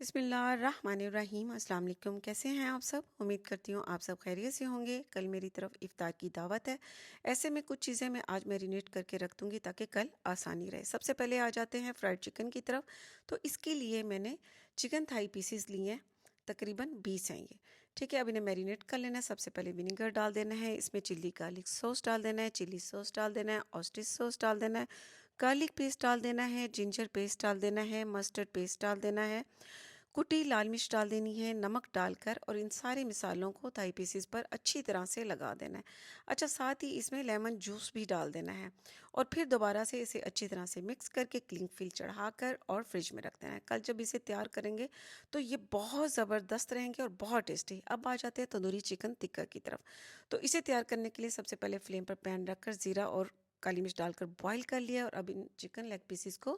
बिस्मिल्लाहिर्रहमानिर्रहीम। अस्सलाम वालेकुम। कैसे हैं आप सब? उम्मीद करती हूँ आप सब खैरियत से होंगे। कल मेरी तरफ इफ्तार की दावत है, ऐसे में कुछ चीज़ें मैं आज मैरिनेट करके रख दूँगी ताकि कल आसानी रहे। सबसे पहले आ जाते हैं फ्राइड चिकन की तरफ। तो इसके लिए मैंने चिकन थाई पीसीस लिए हैं, तकरीबन 20 हैं ये। ठीक है, अब इन्हें मैरिनेट कर लेना है। सबसे पहले विनेगर डाल देना है, इसमें चिल्ली गार्लिक सॉस डाल देना है, चिल्ली सॉस डाल देना है, ऑस्टिस सॉस डाल देना है, गार्लिक पेस्ट डाल देना है, जिंजर पेस्ट डाल देना है, मस्टर्ड पेस्ट डाल देना है, कुटी लाल मिर्च डाल देनी है, नमक डालकर और इन सारे मिसालों को थाई पीसेस पर अच्छी तरह से लगा देना है। अच्छा, साथ ही इसमें लेमन जूस भी डाल देना है और फिर दोबारा से इसे अच्छी तरह से मिक्स करके क्लिंग फिल चढ़ाकर और फ्रिज में रख देना है। कल जब इसे तैयार करेंगे तो ये बहुत ज़बरदस्त रहेंगे और बहुत टेस्टी। अब आ जाते हैं तंदूरी चिकन टिक्का की तरफ। तो इसे तैयार करने के लिए सबसे पहले फ्लेम पर पैन रखकर ज़ीरा और काली मिर्च डालकर बॉईल कर लिया और अब इन चिकन लेग पीसेस को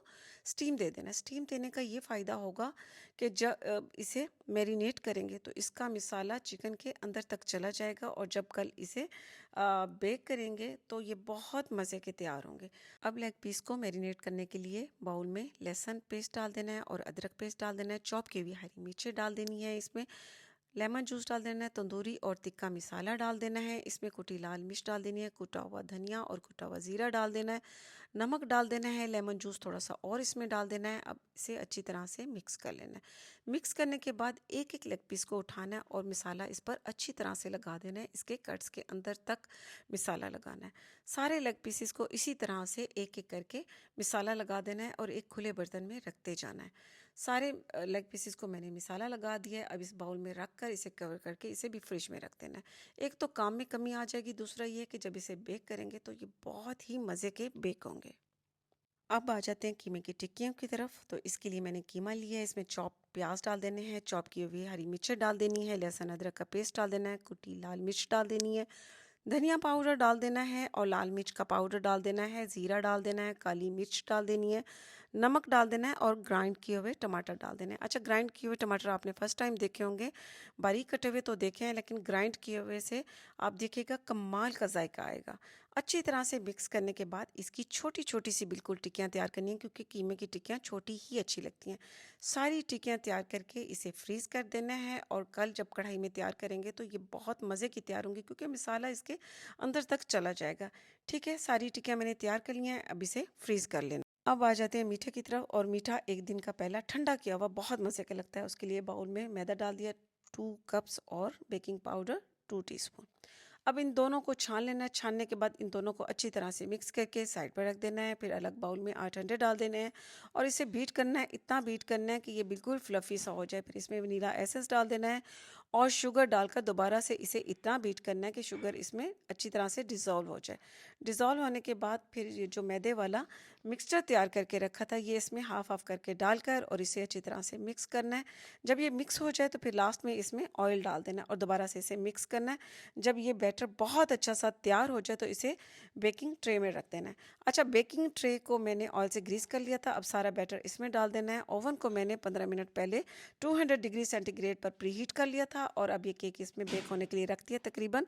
स्टीम दे देना है। स्टीम देने का ये फ़ायदा होगा कि जब इसे मैरिनेट करेंगे तो इसका मिसाला चिकन के अंदर तक चला जाएगा और जब कल इसे बेक करेंगे तो ये बहुत मज़े के तैयार होंगे। अब लेग पीस को मैरिनेट करने के लिए बाउल में लहसुन पेस्ट डाल देना है और अदरक पेस्ट डाल देना है, चॉप की हुई हरी मिर्चें डाल देनी है, इसमें लेमन जूस डाल देना है, तंदूरी और तिक्का मसाला डाल देना है, इसमें कुटी लाल मिर्च डाल देनी है, कुटा हुआ धनिया और कुटा हुआ ज़ीरा डाल देना है, नमक डाल देना है, लेमन जूस थोड़ा सा और इसमें डाल देना है। अब इसे अच्छी तरह से मिक्स कर लेना है। मिक्स करने के बाद एक एक लेग पीस को उठाना है और मिसाला इस पर अच्छी तरह से लगा देना है, इसके कट्स के अंदर तक मिसाला लगाना है। सारे लेग पीसेस को इसी तरह से एक एक करके मिसाला लगा देना है और एक खुले बर्तन में रखते जाना है। सारे लेग पीसेस को मैंने मिसाला लगा दिया है। अब इस बाउल में रख कर इसे कवर करके इसे भी फ्रिज में रख देना है। एक तो काम में कमी आ जाएगी, दूसरा ये कि जब इसे बेक करेंगे तो ये बहुत ही मज़े के बेक होंगे। अब आ जाते हैं कीमे की टिक्कियों की तरफ। तो इसके लिए मैंने कीमा लिया है, इसमें चॉप प्याज डाल देने हैं, चॉप की हुई हरी मिर्च डाल देनी है, लहसुन अदरक का पेस्ट डाल देना है, कुटी लाल मिर्च डाल देनी है, धनिया पाउडर डाल देना है और लाल मिर्च का पाउडर डाल देना है, ज़ीरा डाल देना है, काली मिर्च डाल देनी है, नमक डाल देना है और ग्राइंड किए हुए टमाटर डाल देने हैं। अच्छा, ग्राइंड किए हुए टमाटर आपने फर्स्ट टाइम देखे होंगे, बारीक कटे हुए तो देखे हैं, लेकिन ग्राइंड किए हुए से आप देखिएगा कमाल का जायका आएगा। अच्छी तरह से मिक्स करने के बाद इसकी छोटी छोटी सी बिल्कुल टिक्कियाँ तैयार करनी है, क्योंकि कीमे की टिक्कियाँ छोटी ही अच्छी लगती हैं। सारी टिक्कियाँ तैयार करके इसे फ्रीज़ कर देना है और कल जब कढ़ाई में तैयार करेंगे तो ये बहुत मज़े की तैयार होंगी, क्योंकि मिसाला इसके अंदर तक चला जाएगा। ठीक है, सारी टिक्कियाँ मैंने तैयार कर ली हैं, अब इसे फ्रीज़ कर लेना। अब आ जाते हैं मीठे की तरफ। और मीठा एक दिन का पहला ठंडा किया हुआ बहुत मज़े का लगता है। उसके लिए बाउल में मैदा डाल दिया 2 कप्स और बेकिंग पाउडर 2 टीस्पून। अब इन दोनों को छान लेना है। छानने के बाद इन दोनों को अच्छी तरह से मिक्स करके साइड पर रख देना है। फिर अलग बाउल में 8 अंडे डाल देने हैं और इसे बीट करना है, इतना बीट करना है कि ये बिल्कुल फ्लफ़ी सा हो जाए। फिर इसमें वनीला एसेंस डाल देना है और शुगर डालकर दोबारा से इसे इतना बीट करना है कि शुगर इसमें अच्छी तरह से डिज़ोल्व हो जाए। डिज़ोल्व होने के बाद फिर ये जो मैदे वाला मिक्सचर तैयार करके रखा था, ये इसमें हाफ़ हाफ़ करके डालकर और इसे अच्छी तरह से मिक्स करना है। जब ये मिक्स हो जाए तो फिर लास्ट में इसमें ऑयल डाल देना है और दोबारा से इसे मिक्स करना है। जब ये बैटर बहुत अच्छा सा तैयार हो जाए तो इसे बेकिंग ट्रे में रख देना है। अच्छा, बेकिंग ट्रे को मैंने ऑयल से ग्रीस कर लिया था। अब सारा बैटर इसमें डाल देना है। ओवन को मैंने 15 मिनट पहले 200 डिग्री सेंटीग्रेड पर प्रीहीट कर लिया था और अब ये केक इसमें बेक होने के लिए रख दिया। तकरीबन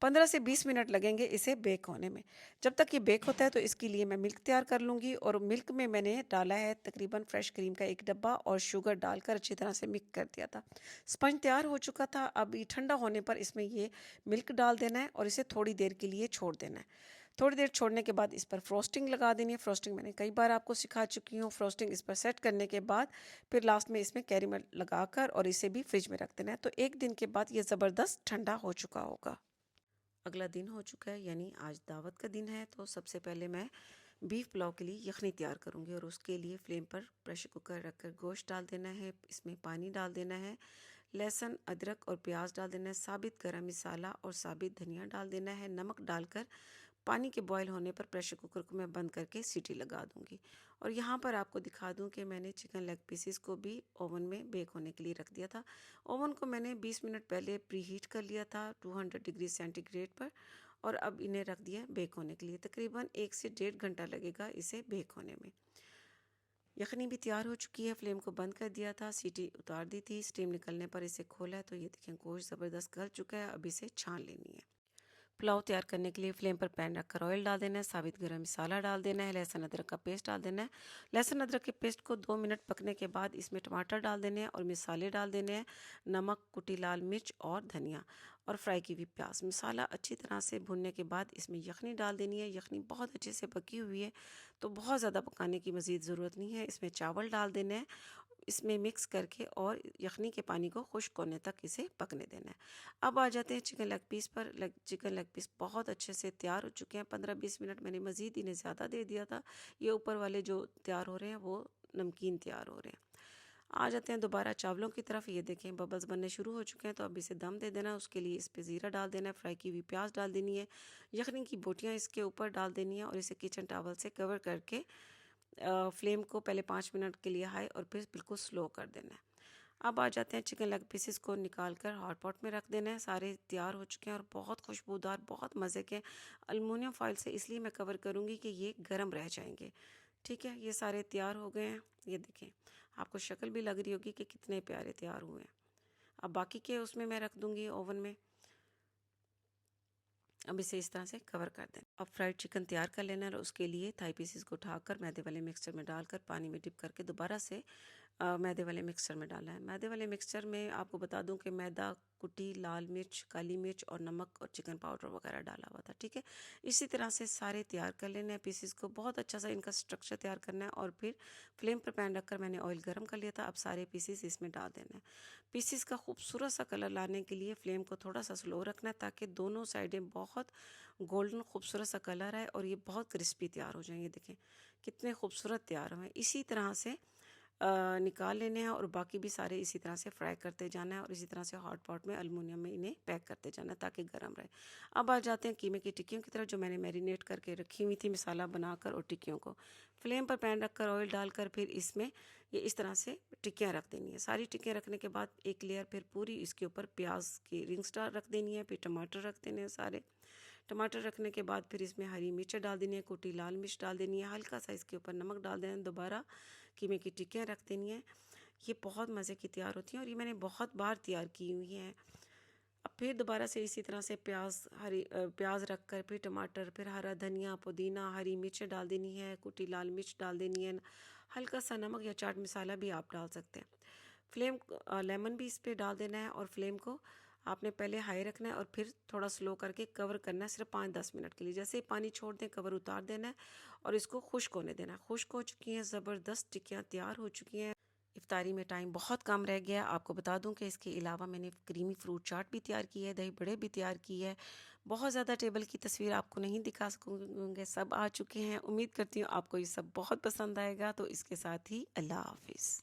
15 से 20 मिनट लगेंगे इसे बेक होने में। जब तक ये बेक होता है तो इसके लिए मैं मिल्क तैयार कर लूँगी और मिल्क में मैंने डाला है तकरीबन फ्रेश क्रीम का 1 डब्बा और शुगर डालकर अच्छी तरह से मिक्स कर दिया था। स्पंज तैयार हो चुका था। अब ये ठंडा होने पर इसमें ये मिल्क डाल देना है और इसे थोड़ी देर के लिए छोड़ देना है। थोड़ी देर छोड़ने के बाद इस पर फ्रोस्टिंग लगा देनी है। फ्रोस्टिंग मैंने कई बार आपको सिखा चुकी हूँ। फ्रोस्टिंग इस पर सेट करने के बाद फिर लास्ट में इसमें कैरेमल लगाकर और इसे भी फ्रिज में रख देना है। तो एक दिन के बाद ये ज़बरदस्त ठंडा हो चुका होगा। अगला दिन हो चुका है, यानी आज दावत का दिन है। तो सबसे पहले मैं बीफ पुलाव के लिए यखनी तैयार करूँगी और उसके लिए फ्लेम पर प्रेशर कुकर रखकर गोश्त डाल देना है, इसमें पानी डाल देना है, लहसुन अदरक और प्याज डाल देना है, साबित गरम मसाला और साबित धनिया डाल देना है, नमक डालकर पानी के बॉयल होने पर प्रेशर कुकर को मैं बंद करके सीटी लगा दूंगी। और यहाँ पर आपको दिखा दूँ कि मैंने चिकन लेग पीसेस को भी ओवन में बेक होने के लिए रख दिया था। ओवन को मैंने 20 मिनट पहले प्री हीट कर लिया था 200 डिग्री सेंटीग्रेड पर और अब इन्हें रख दिया बेक होने के लिए। तकरीबन 1 से 1.5 घंटा लगेगा इसे बेक होने में। यखनी भी तैयार हो चुकी है। फ्लेम को बंद कर दिया था, सीटी उतार दी थी। स्टीम निकलने पर इसे खोला है तो ये देखें गोश्त ज़बरदस्त गल चुका है। अब इसे छान लेनी है। पुलाव तैयार करने के लिए फ्लेम पर पैन रखकर ऑयल डाल देना है, साबित गरम मसाला डाल देना है, लहसुन अदरक का पेस्ट डाल देना है। लहसुन अदरक के पेस्ट को 2 मिनट पकने के बाद इसमें टमाटर डाल देने हैं और मसाले डाल देने हैं, नमक, कुटी लाल मिर्च और धनिया और फ्राई की हुई प्याज। मसाला अच्छी तरह से भुनने के बाद इसमें यखनी डाल देनी है। यखनी बहुत अच्छे से पकी हुई है तो बहुत ज़्यादा पकाने की मज़ीद ज़रूरत नहीं है। इसमें चावल डाल देने हैं, इसमें मिक्स करके और यखनी के पानी को खुश्क होने तक इसे पकने देना है। अब आ जाते हैं चिकन लेग पीस पर। चिकन लेग पीस बहुत अच्छे से तैयार हो चुके हैं। 15-20 मिनट मैंने मज़ीद इन्हें ज़्यादा दे दिया था। ये ऊपर वाले जो तैयार हो रहे हैं वो नमकीन तैयार हो रहे हैं। आ जाते हैं दोबारा चावलों की तरफ। ये देखें बबल्स बनने शुरू हो चुके हैं तो अब इसे दम दे देना है। उसके लिए इस पर ज़ीरा डाल देना है, फ्राई की हुई प्याज डाल देनी है, यखनी की बोटियाँ इसके ऊपर डाल देनी है और इसे किचन टावल से कवर करके फ्लेम को पहले 5 मिनट के लिए हाई और फिर बिल्कुल स्लो कर देना है। अब आ जाते हैं चिकन लेग पीसेस को निकाल कर हॉट पॉट में रख देना है। सारे तैयार हो चुके हैं और बहुत खुशबूदार, बहुत मज़े के। अल्मुनियम फॉइल से इसलिए मैं कवर करूँगी कि ये गर्म रह जाएंगे। ठीक है, ये सारे तैयार हो गए हैं। ये देखें, आपको शक्ल भी लग रही होगी कि कितने प्यारे तैयार हुए हैं। अब बाकी के उसमें मैं रख दूँगी ओवन में। अब इसे इस तरह से कवर कर दें। अब फ्राइड चिकन तैयार कर लेना है और उसके लिए थाई पीसेस को उठाकर मैदे वाले मिक्सचर में डालकर पानी में डिप करके दोबारा से मैदे वाले मिक्सचर में डालना है। मैदे वाले मिक्सचर में आपको बता दूं कि मैदा, कुटी लाल मिर्च, काली मिर्च और नमक और चिकन पाउडर वगैरह डाला हुआ था। ठीक है, इसी तरह से सारे तैयार कर लेने हैं पीसेस को। बहुत अच्छा सा इनका स्ट्रक्चर तैयार करना है और फिर फ्लेम पर पैन रखकर मैंने ऑयल गर्म कर लिया था। अब सारे पीसेस इसमें डाल देना है। पीसेस का खूबसूरत सा कलर लाने के लिए फ्लेम को थोड़ा सा स्लो रखना है ताकि दोनों साइडें बहुत गोल्डन खूबसूरत सा कलर आए और ये बहुत क्रिस्पी तैयार हो जाए। ये देखें कितने खूबसूरत तैयार हुए। इसी तरह से निकाल लेने हैं और बाकी भी सारे इसी तरह से फ्राई करते जाना है और इसी तरह से हॉट पॉट में अल्मुनियम में इन्हें पैक करते जाना है ताकि गर्म रहे। अब आ जाते हैं कीमे की टिक्कियों की तरफ जो मैंने मैरिनेट करके रखी हुई थी मसाला बनाकर। और टिक्कियों को फ्लेम पर पैन रखकर ऑयल डालकर फिर इसमें ये इस तरह से टिक्कियाँ रख देनी है। सारी टिक्कियाँ रखने के बाद एक लेयर फिर पूरी इसके ऊपर प्याज की रिंग्स रख देनी है। फिर टमाटर रख देने हैं सारे। टमाटर रखने के बाद फिर इसमें हरी मिर्च डाल देनी है, कुटी लाल मिर्च डाल देनी है, हल्का सा इसके ऊपर नमक डाल देना है। दोबारा कीमे की टिक्कियाँ रख देनी है। ये बहुत मज़े की तैयार होती हैं और ये मैंने बहुत बार तैयार की हुई हैं। अब फिर दोबारा से इसी तरह से प्याज रख कर फिर टमाटर, फिर हरा धनिया, पुदीना, हरी मिर्च डाल देनी है, कुटी लाल मिर्च डाल देनी है, हल्का सा नमक या चाट मसाला भी आप डाल सकते हैं। लेमन भी इस पर डाल देना है और फ्लेम को आपने पहले हाई रखना है और फिर थोड़ा स्लो करके कवर करना है सिर्फ 5-10 मिनट के लिए। जैसे ही पानी छोड़ दें कवर उतार देना है और इसको खुश्क होने देना है। खुश्क हो चुकी हैं, ज़बरदस्त टिक्कियाँ तैयार हो चुकी हैं। इफ्तारी में टाइम बहुत कम रह गया। आपको बता दूं कि इसके अलावा मैंने क्रीमी फ्रूट चाट भी तैयार की है, दही बड़े भी तैयार की है। बहुत ज़्यादा टेबल की तस्वीर आपको नहीं दिखा सकूँगे, सब आ चुके हैं। उम्मीद करती हूँ आपको ये सब बहुत पसंद आएगा। तो इसके साथ ही अल्लाह हाफिज़।